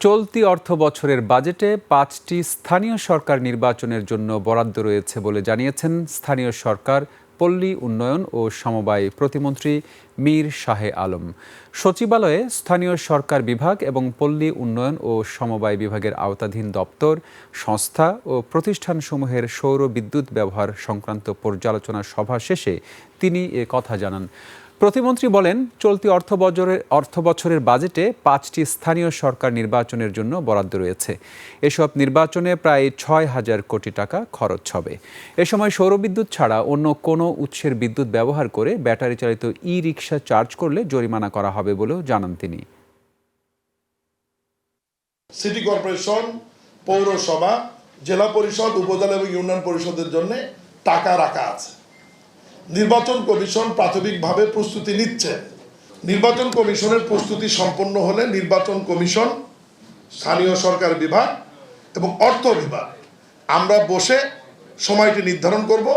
চলতি অর্থবছরের বাজেটে ৫টি স্থানীয় সরকার নির্বাচনের জন্য বরাদ্দ রয়েছে বলে জানিয়েছেন স্থানীয় সরকার, পল্লী উন্নয়ন ও সমবায় প্রতিমন্ত্রী মীর শাহে আলম। সচিবালয়ে স্থানীয় সরকার বিভাগ এবং পল্লী উন্নয়ন ও সমবায় বিভাগের আওতাধীন দপ্তর, সংস্থা ও প্রতিষ্ঠানসমূহের সৌর বিদ্যুৎ ব্যবহার সংক্রান্ত পর্যালোচনা সভা শেষে তিনি এ কথা জানান। প্রতিমন্ত্রী বলেন, চলতি অর্থবছরের বাজেটে ৫টি স্থানীয় সরকার নির্বাচনের জন্য বরাদ্দ রয়েছে। এসব নির্বাচনে প্রায় ৬,০০০ কোটি টাকা খরচ হবে। এ সময় সৌরবিদ্যুৎ ছাড়া অন্য কোনো উৎসের বিদ্যুৎ ব্যবহার করে ব্যাটারি চালিত ই-রিকশা চার্জ করলে জরিমানা করা হবে বলেও জানান তিনি। সিটি কর্পোরেশন, পৌরসভা, জেলা পরিষদ, উপজেলা এবং ইউনিয়ন পরিষদের জন্য টাকা রাখা আছে। নির্বাচন কমিশন প্রাথমিকভাবে প্রস্তুতি নিচ্ছে। নির্বাচন কমিশনের প্রস্তুতি সম্পন্ন হলে নির্বাচন কমিশন, স্থানীয় সরকার বিভাগ এবং অর্থ বিভাগ আমরা বসে সময়টি নির্ধারণ করব।